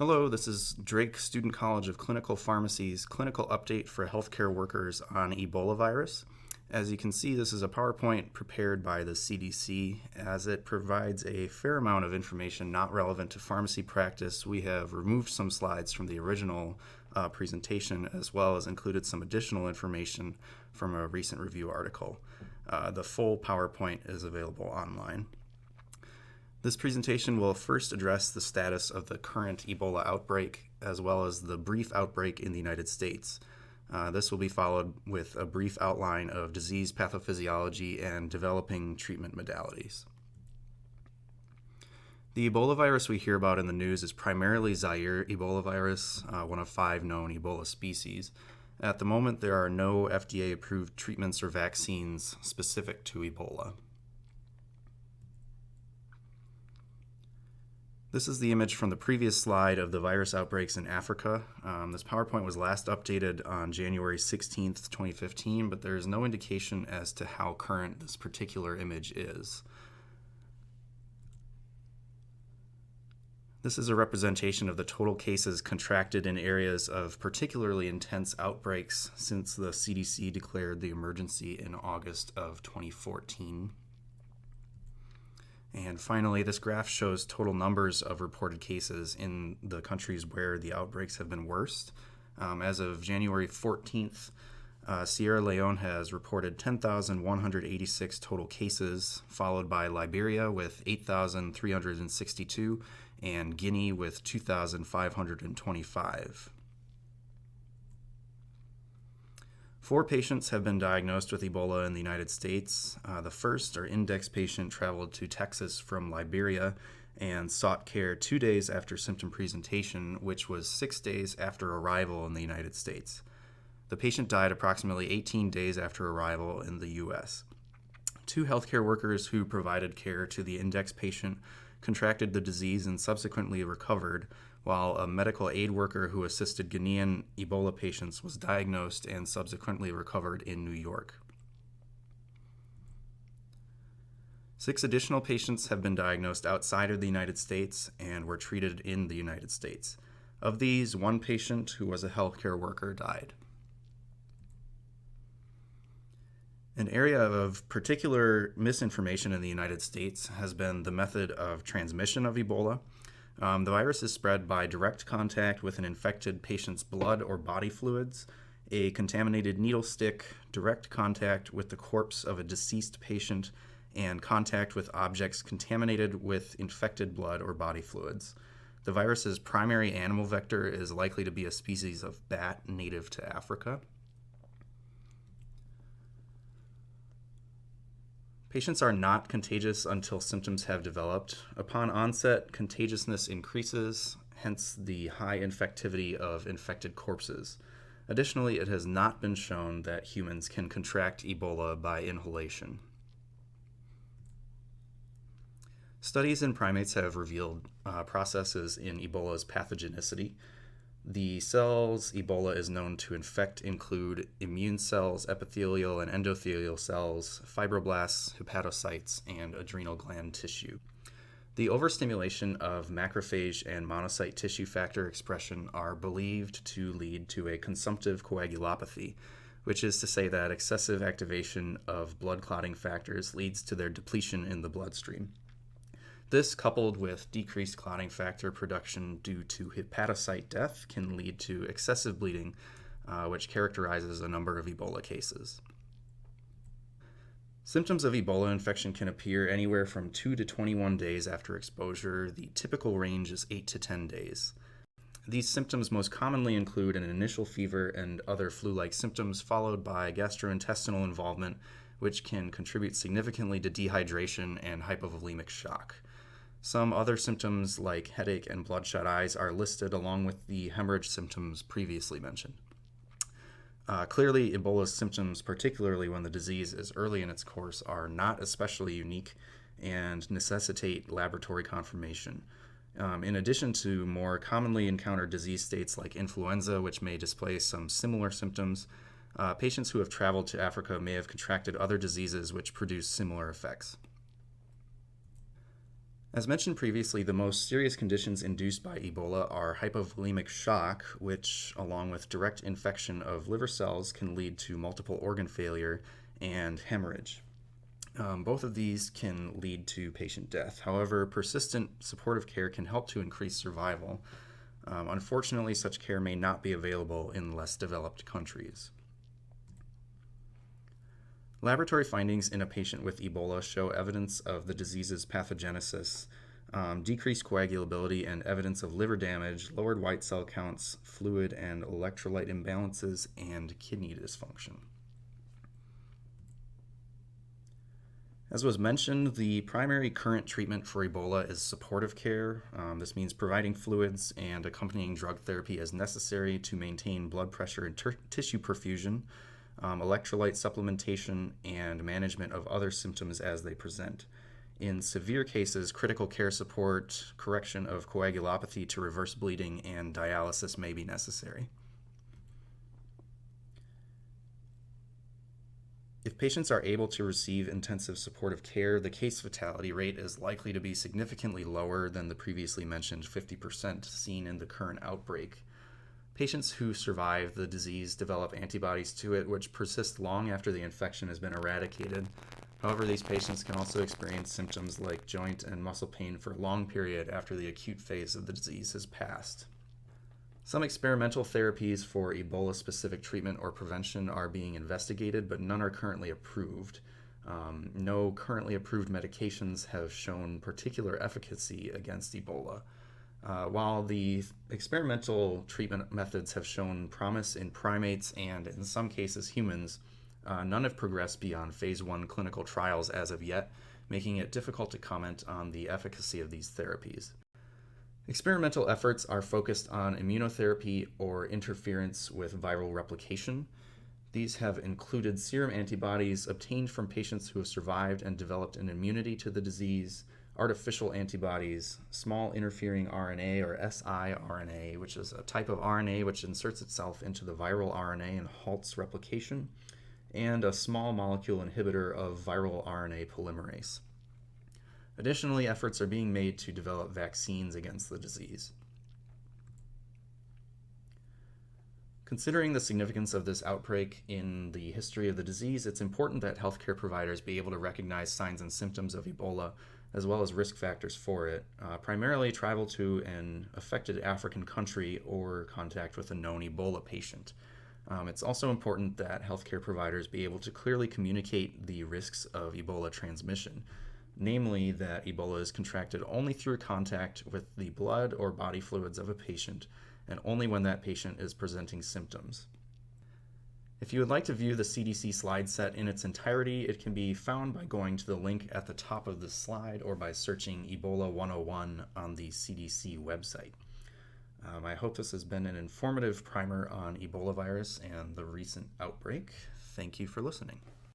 Hello, this is Drake Student College of Clinical Pharmacy's clinical update for healthcare workers on Ebola virus. As you can see, this is a PowerPoint prepared by the CDC. As it provides a fair amount of information not relevant to pharmacy practice, we have removed some slides from the original presentation, as well as included some additional information from a recent review article. The full PowerPoint is available online. This presentation will first address the status of the current Ebola outbreak, as well as the brief outbreak in the United States. This will be followed with a brief outline of disease pathophysiology and developing treatment modalities. The Ebola virus we hear about in the news is primarily Zaire Ebola virus, one of 5 known Ebola species. At the moment, there are no FDA-approved treatments or vaccines specific to Ebola. This is the image from the previous slide of the virus outbreaks in Africa. This PowerPoint was last updated on January 16th, 2015, but there is no indication as to how current this particular image is. This is a representation of the total cases contracted in areas of particularly intense outbreaks since the CDC declared the emergency in August of 2014. And finally, this graph shows total numbers of reported cases in the countries where the outbreaks have been worst. As of January 14th, Sierra Leone has reported 10,186 total cases, followed by Liberia with 8,362 and Guinea with 2,525. 4 patients have been diagnosed with Ebola in the United States. The first, our index patient, traveled to Texas from Liberia and sought care 2 days after symptom presentation, which was 6 days after arrival in the United States. The patient died approximately 18 days after arrival in the U.S. 2 healthcare workers who provided care to the index patient contracted the disease and subsequently recovered, while a medical aid worker who assisted Guinean Ebola patients was diagnosed and subsequently recovered in New York. 6 additional patients have been diagnosed outside of the United States and were treated in the United States. Of these, 1 patient who was a healthcare worker died. An area of particular misinformation in the United States has been the method of transmission of Ebola. The virus is spread by direct contact with an infected patient's blood or body fluids, a contaminated needle stick, direct contact with the corpse of a deceased patient, and contact with objects contaminated with infected blood or body fluids. The virus's primary animal vector is likely to be a species of bat native to Africa. Patients are not contagious until symptoms have developed. Upon onset, contagiousness increases, hence the high infectivity of infected corpses. Additionally, it has not been shown that humans can contract Ebola by inhalation. Studies in primates have revealed processes in Ebola's pathogenicity. The cells Ebola is known to infect include immune cells, epithelial and endothelial cells, fibroblasts, hepatocytes, and adrenal gland tissue. The overstimulation of macrophage and monocyte tissue factor expression are believed to lead to a consumptive coagulopathy, which is to say that excessive activation of blood clotting factors leads to their depletion in the bloodstream. This, coupled with decreased clotting factor production due to hepatocyte death, can lead to excessive bleeding, which characterizes a number of Ebola cases. Symptoms of Ebola infection can appear anywhere from 2 to 21 days after exposure. The typical range is 8 to 10 days. These symptoms most commonly include an initial fever and other flu-like symptoms, followed by gastrointestinal involvement, which can contribute significantly to dehydration and hypovolemic shock. Some other symptoms like headache and bloodshot eyes are listed along with the hemorrhage symptoms previously mentioned. Clearly, Ebola's symptoms, particularly when the disease is early in its course, are not especially unique and necessitate laboratory confirmation. In addition to more commonly encountered disease states like influenza, which may display some similar symptoms, patients who have traveled to Africa may have contracted other diseases which produce similar effects. As mentioned previously, the most serious conditions induced by Ebola are hypovolemic shock, which, along with direct infection of liver cells, can lead to multiple organ failure and hemorrhage. Both of these can lead to patient death. However, persistent supportive care can help to increase survival. Unfortunately, such care may not be available in less developed countries. Laboratory findings in a patient with Ebola show evidence of the disease's pathogenesis, decreased coagulability, and evidence of liver damage, lowered white cell counts, fluid and electrolyte imbalances, and kidney dysfunction. As was mentioned, the primary current treatment for Ebola is supportive care. This means providing fluids and accompanying drug therapy as necessary to maintain blood pressure and tissue perfusion, electrolyte supplementation, and management of other symptoms as they present. In severe cases, critical care support, correction of coagulopathy to reverse bleeding, and dialysis may be necessary. If patients are able to receive intensive supportive care, the case fatality rate is likely to be significantly lower than the previously mentioned 50% seen in the current outbreak. Patients who survive the disease develop antibodies to it, which persist long after the infection has been eradicated. However, these patients can also experience symptoms like joint and muscle pain for a long period after the acute phase of the disease has passed. Some experimental therapies for Ebola-specific treatment or prevention are being investigated, but none are currently approved. No currently approved medications have shown particular efficacy against Ebola. While the experimental treatment methods have shown promise in primates and, in some cases, humans, none have progressed beyond phase 1 clinical trials as of yet, making it difficult to comment on the efficacy of these therapies. Experimental efforts are focused on immunotherapy or interference with viral replication. These have included serum antibodies obtained from patients who have survived and developed an immunity to the disease, artificial antibodies, small interfering RNA or siRNA, which is a type of RNA which inserts itself into the viral RNA and halts replication, and a small molecule inhibitor of viral RNA polymerase. Additionally, efforts are being made to develop vaccines against the disease. Considering the significance of this outbreak in the history of the disease, it's important that healthcare providers be able to recognize signs and symptoms of Ebola, as well as risk factors for it, primarily travel to an affected African country or contact with a known Ebola patient. It's also important that healthcare providers be able to clearly communicate the risks of Ebola transmission, namely that Ebola is contracted only through contact with the blood or body fluids of a patient, and only when that patient is presenting symptoms. If you would like to view the CDC slide set in its entirety, it can be found by going to the link at the top of the slide or by searching Ebola 101 on the CDC website. I hope this has been an informative primer on Ebola virus and the recent outbreak. Thank you for listening.